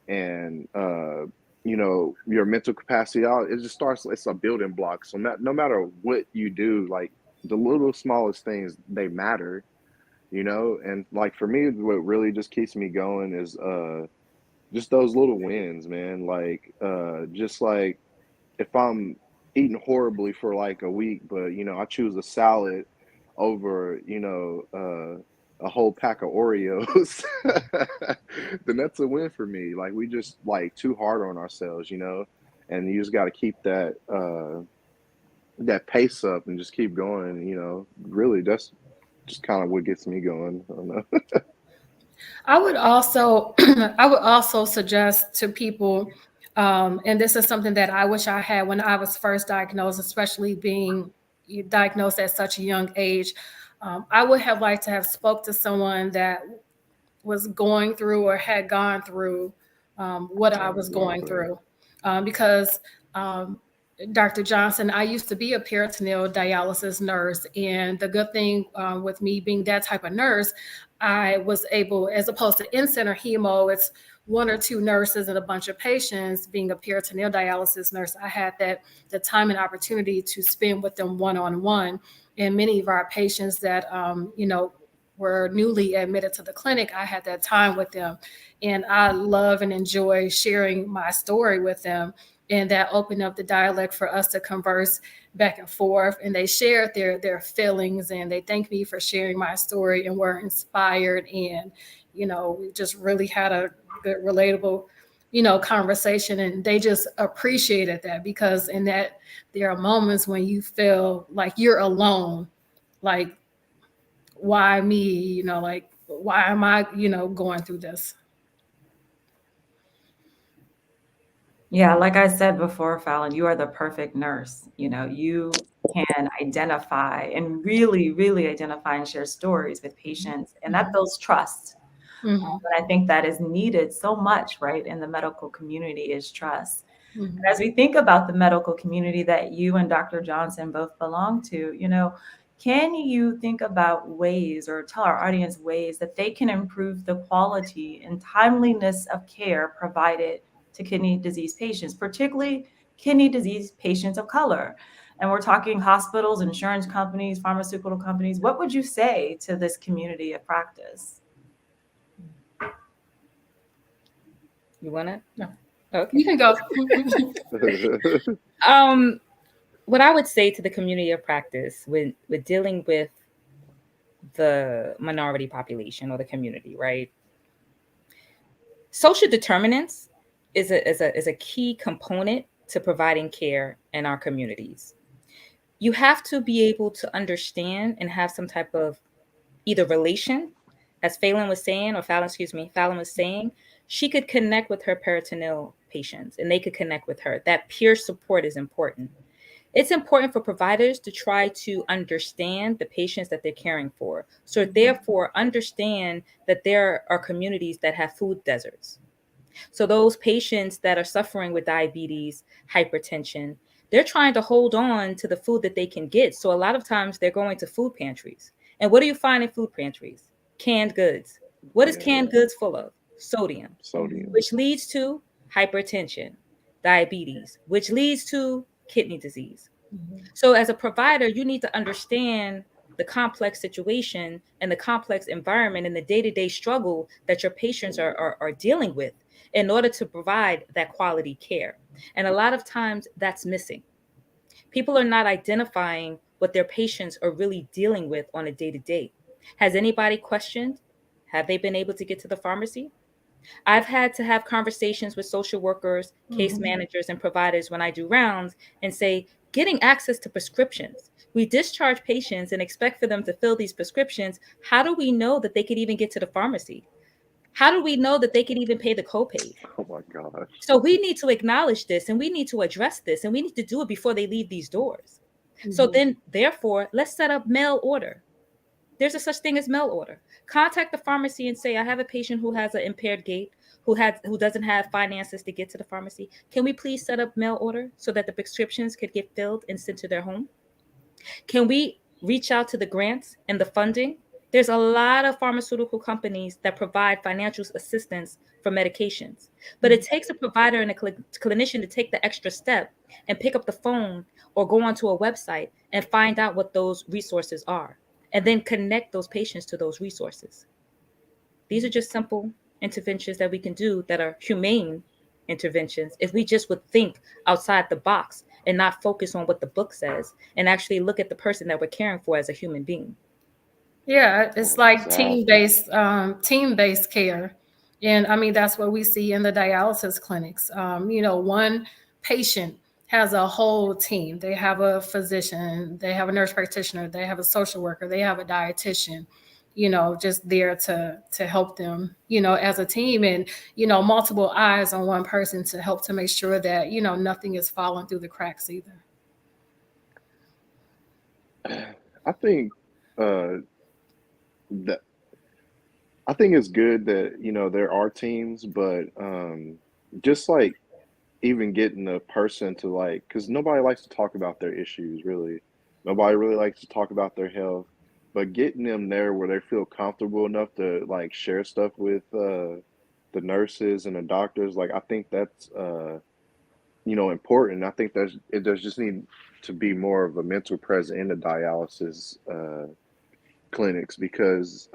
and your mental capacity out. It just starts, it's a building block. So no matter what you do, like the little smallest things, they matter, and like for me, what really just keeps me going is just those little wins, man. Like just like if I'm eating horribly for like a week, but I choose a salad over, a whole pack of Oreos, then that's a win for me. Like we just like too hard on ourselves, and you just got to keep that pace up and just keep going. Really, that's just kind of what gets me going. I don't know. I would also I would also suggest to people, and this is something that I wish I had when I was first diagnosed, especially being diagnosed at such a young age. I would have liked to have spoke to someone that was going through or had gone through what I was going through, because Dr. Johnson, I used to be a peritoneal dialysis nurse. And the good thing with me being that type of nurse, I was able, as opposed to in-center hemo, it's one or two nurses and a bunch of patients. Being a peritoneal dialysis nurse, I had the time and opportunity to spend with them one-on-one. And many of our patients that, were newly admitted to the clinic, I had that time with them. And I love and enjoy sharing my story with them. And that opened up the dialect for us to converse back and forth. And they shared their feelings, and they thanked me for sharing my story and were inspired. And, we just really had a good, relatable, conversation. And they just appreciated that, because in that there are moments when you feel like you're alone, like, why me, like, why am I, going through this? Yeah, like I said before, Fallon, you are the perfect nurse. You can identify and really, really identify and share stories with patients, and that builds trust. Mm-hmm. And I think that is needed so much, right, in the medical community is trust. Mm-hmm. And as we think about the medical community that you and Dr. Johnson both belong to, can you think about ways, or tell our audience ways that they can improve the quality and timeliness of care provided to kidney disease patients, particularly kidney disease patients of color? And we're talking hospitals, insurance companies, pharmaceutical companies. What would you say to this community of practice? You want it? No. Okay. You can go. What I would say to the community of practice with dealing with the minority population or the community, right? Social determinants is a key component to providing care in our communities. You have to be able to understand and have some type of either relation, as Fallon was saying, Fallon was saying, she could connect with her peritoneal patients and they could connect with her. That peer support is important. It's important for providers to try to understand the patients that they're caring for. So therefore, understand that there are communities that have food deserts. So those patients that are suffering with diabetes, hypertension, they're trying to hold on to the food that they can get. So a lot of times they're going to food pantries. And what do you find in food pantries? Canned goods. What is canned goods full of? Sodium, which leads to hypertension, diabetes, which leads to kidney disease. So as a provider, you need to understand the complex situation and the complex environment and the day-to-day struggle that your patients are dealing with in order to provide that quality care. And a lot of times that's missing. People are not identifying what their patients are really dealing with on a day-to-day. Has anybody questioned? Have they been able to get to the pharmacy? I've had to have conversations with social workers, case managers, and providers when I do rounds and say, getting access to prescriptions. We discharge patients and expect for them to fill these prescriptions. How do we know that they could even get to the pharmacy? How do we know that they could even pay the copay? Oh my gosh. So we need to acknowledge this and we need to address this and we need to do it before they leave these doors. So then, therefore, let's set up mail order. There's a such thing as mail order. Contact the pharmacy and say, I have a patient who has an impaired gait, who doesn't have finances to get to the pharmacy. Can we please set up mail order so that the prescriptions could get filled and sent to their home? Can we reach out to the grants and the funding? There's a lot of pharmaceutical companies that provide financial assistance for medications, but it takes a provider and a clinician to take the extra step and pick up the phone or go onto a website and find out what those resources are, and then connect those patients to those resources. These are just simple interventions that we can do that are humane interventions if we just would think outside the box and not focus on what the book says and actually look at the person that we're caring for as a human being. Yeah, it's like Exactly. team-based care. And I mean, that's what we see in the dialysis clinics. One patient has a whole team. They have a physician, they have a nurse practitioner, they have a social worker, they have a dietitian, just there to help them, as a team, and, multiple eyes on one person to help to make sure that, nothing is falling through the cracks either. I think uh, that I think it's good that there are teams, but just like even getting a person to like, because nobody likes to talk about their issues, really. Nobody really likes to talk about their health, but getting them there where they feel comfortable enough to like share stuff with the nurses and the doctors, like I think that's important. I think there's just need to be more of a mental presence in the dialysis clinics because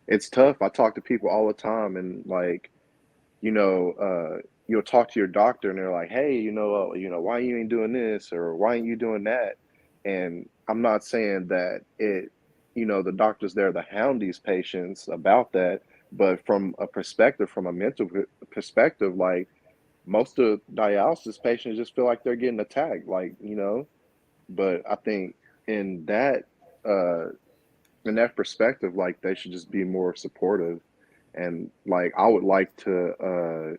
it's tough. I talk to people all the time, and like you'll talk to your doctor, and they're like, "Hey, why you ain't doing this or why ain't you doing that?" And I'm not saying that the doctors there to hound these patients about that, but from a mental perspective, like most of dialysis patients just feel like they're getting attacked, But I think in that uh, in that perspective, like they should just be more supportive. And like I would like to,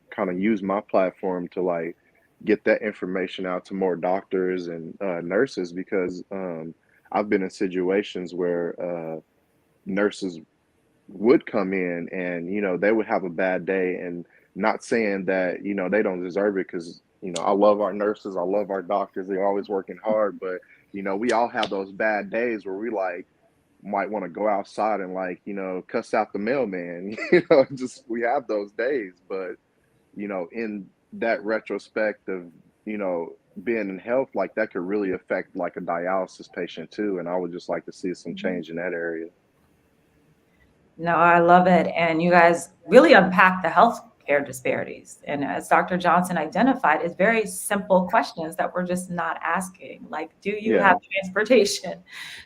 kind of use my platform to like get that information out to more doctors and nurses because I've been in situations where nurses would come in and they would have a bad day, and not saying that they don't deserve it, because I love our nurses, I love our doctors, they're always working hard, but we all have those bad days where we like might want to go outside and like cuss out the mailman. Just we have those days, but in that retrospect of being in health, like that could really affect like a dialysis patient too, and I would just like to see some change in that area. No, I love it. And you guys really unpack the healthcare disparities. And as Dr. Johnson identified, it's very simple questions that we're just not asking. Like, do you Yeah. have transportation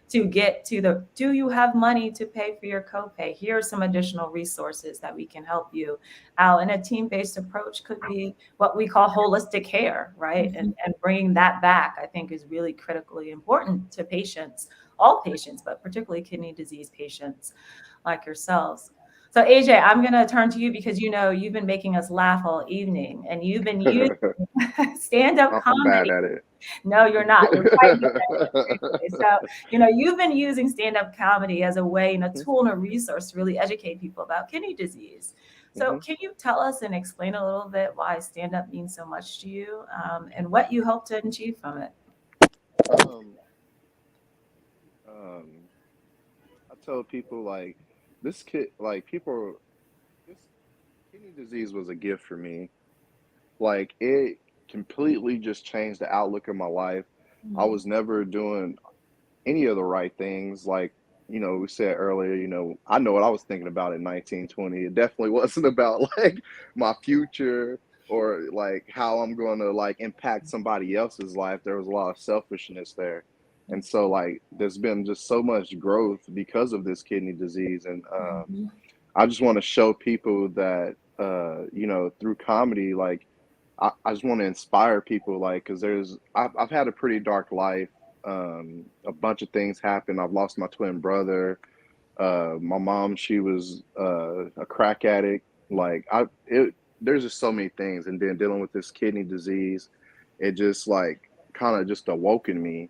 to get to do you have money to pay for your copay? Here are some additional resources that we can help you out. And a team-based approach could be what we call holistic care, right? And bringing that back, I think, is really critically important to patients, all patients, but particularly kidney disease patients like yourselves. So AJ, I'm going to turn to you because you've been making us laugh all evening, and you've been using stand-up I'm bad comedy. at it. No, you're not. You're quite good at it. AJ. So, you've been using stand-up comedy as a way and a tool and a resource to really educate people about kidney disease. So Hmm. can you tell us and explain a little bit why stand-up means so much to you, and what you hope to achieve from it? um, um, I tell people like this kid, like people, this kidney disease was a gift for me. Like it completely just changed the outlook of my life. I was never doing any of the right things. Like, we said earlier, I know what I was thinking about in 1920. It definitely wasn't about like my future or like how I'm going to like impact somebody else's life. There was a lot of selfishness there. And so like there's been just so much growth because of this kidney disease. And I just want to show people that through comedy, like I just want to inspire people, like, because I've had a pretty dark life. A bunch of things happened. I've lost my twin brother. My mom, she was a crack addict. Like there's just so many things, and then dealing with this kidney disease, it just like kind of just awoken me,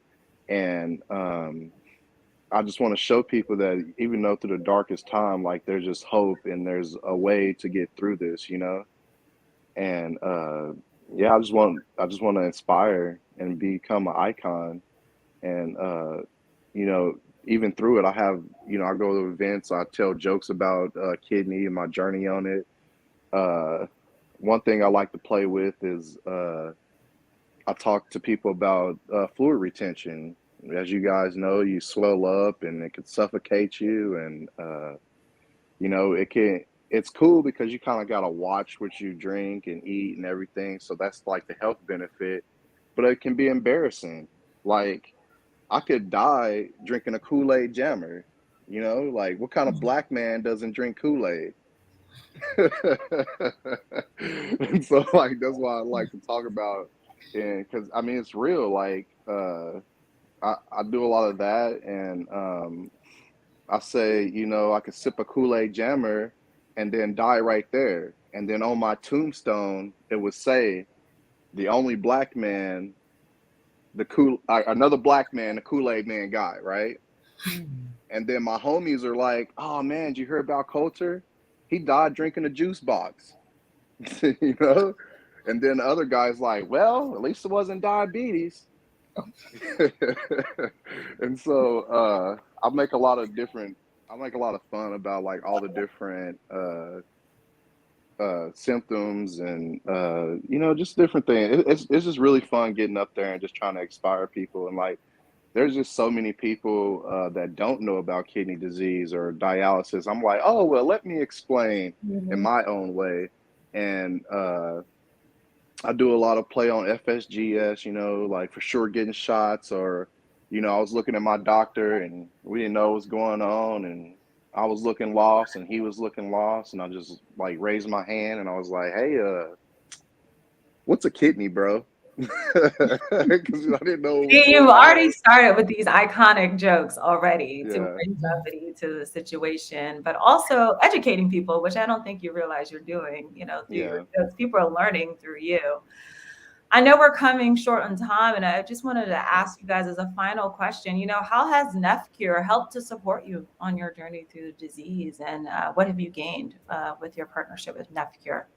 and I just want to show people that even though through the darkest time, like there's just hope and there's a way to get through this. And yeah, I just want to inspire and become an icon, and even through it, I have, I go to events, I tell jokes about kidney and my journey on it. One thing I like to play with is I talk to people about fluid retention. As you guys know, you swell up and it can suffocate you, and it's cool because you kind of got to watch what you drink and eat and everything. So that's like the health benefit, but it can be embarrassing. Like, I could die drinking a Kool-Aid jammer. Like, what kind of black man doesn't drink Kool-Aid? And so, like, that's why I like to talk about, and because I mean it's real. Like, I do a lot of that, and I say, I could sip a Kool-Aid jammer and then die right there, and then on my tombstone it would say, the only black man, another black man, the Kool-Aid man guy, right? And then my homies are like, oh man, did you hear about Coulter? He died drinking a juice box. And then the other guy's like, well, at least it wasn't diabetes. And so I make a lot of fun about like all the different symptoms and just different things. It's just really fun getting up there and just trying to inspire people. And like, there's just so many people that don't know about kidney disease or dialysis. I'm like, oh, well, let me explain in my own way. And I do a lot of play on FSGS, like for sure getting shots, or, I was looking at my doctor and we didn't know what was going on, and I was looking lost and he was looking lost, and I just like raised my hand and I was like, hey, what's a kidney, bro? Because I didn't know what was You've going already on. started with these iconic jokes already to Yeah. bring levity to the situation, but also educating people, which I don't think you realize you're doing, through your jokes. People are learning through you. I know we're coming short on time, and I just wanted to ask you guys as a final question, how has Neff Cure helped to support you on your journey through the disease, and what have you gained with your partnership with Neff Cure?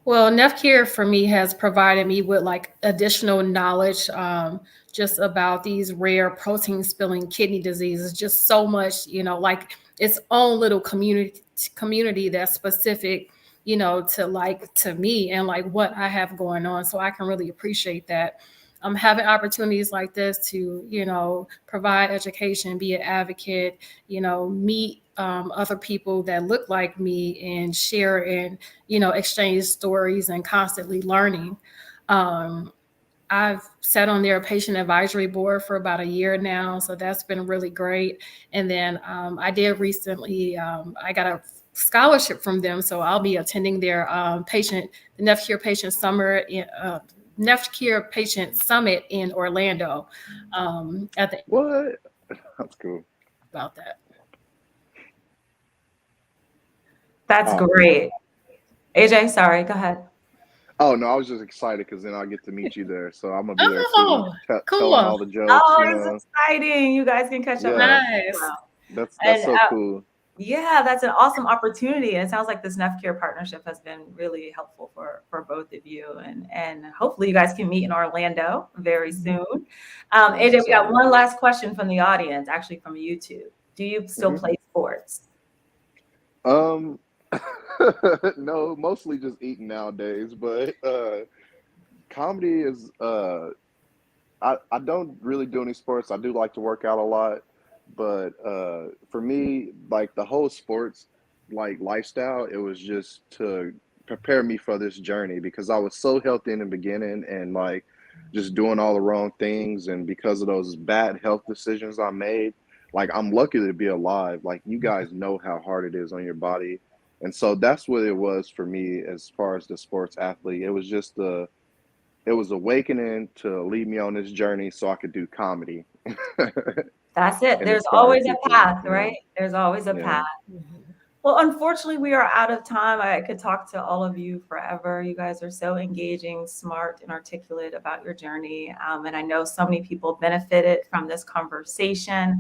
Well, NephCure for me has provided me with like additional knowledge just about these rare protein spilling kidney diseases. Just so much, like its own little community that's specific, to me and like what I have going on. So I can really appreciate that. Having opportunities like this to, provide education, be an advocate, meet other people that look like me and share and, exchange stories and constantly learning. I've sat on their patient advisory board for about a year now, so that's been really great. And then I did recently, I got a scholarship from them, so I'll be attending their the NephCure Patient Summer NephCure Patient Summit in Orlando. What? That's cool. About that. That's great. AJ, sorry, go ahead. Oh, no, I was just excited because then I'll get to meet you there. So I'm going to be there too, cool. telling all the jokes. Oh, it's exciting. You guys can catch up. Nice. That's so cool. Yeah, that's an awesome opportunity. And it sounds like this Neff Cure partnership has been really helpful for both of you. And hopefully you guys can meet in Orlando very soon. AJ, we got one last question from the audience, actually from YouTube. Do you still play sports? No, mostly just eating nowadays. But comedy is, I don't really do any sports. I do like to work out a lot. But for me, like the whole sports like lifestyle, it was just to prepare me for this journey, because I was so healthy in the beginning and like just doing all the wrong things, and because of those bad health decisions I made, like I'm lucky to be alive. Like, you guys know how hard it is on your body. And so that's what it was for me as far as the sports athlete. It was just it was awakening to lead me on this journey so I could do comedy. That's it. And There's inspire always a people, path, right? There's always a Yeah. path. Well, unfortunately, we are out of time. I could talk to all of you forever. You guys are so engaging, smart, and articulate about your journey. And I know so many people benefited from this conversation.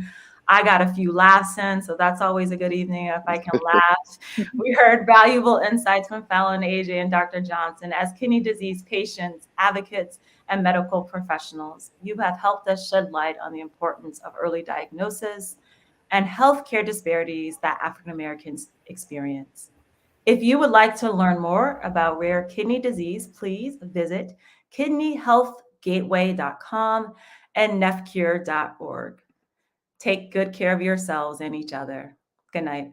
I got a few laughs in, so that's always a good evening if I can laugh. We heard valuable insights from Fallon, AJ, and Dr. Johnson as kidney disease patients, advocates, and medical professionals. You have helped us shed light on the importance of early diagnosis and healthcare disparities that African Americans experience. If you would like to learn more about rare kidney disease, please visit kidneyhealthgateway.com and nefcure.org. Take good care of yourselves and each other. Good night.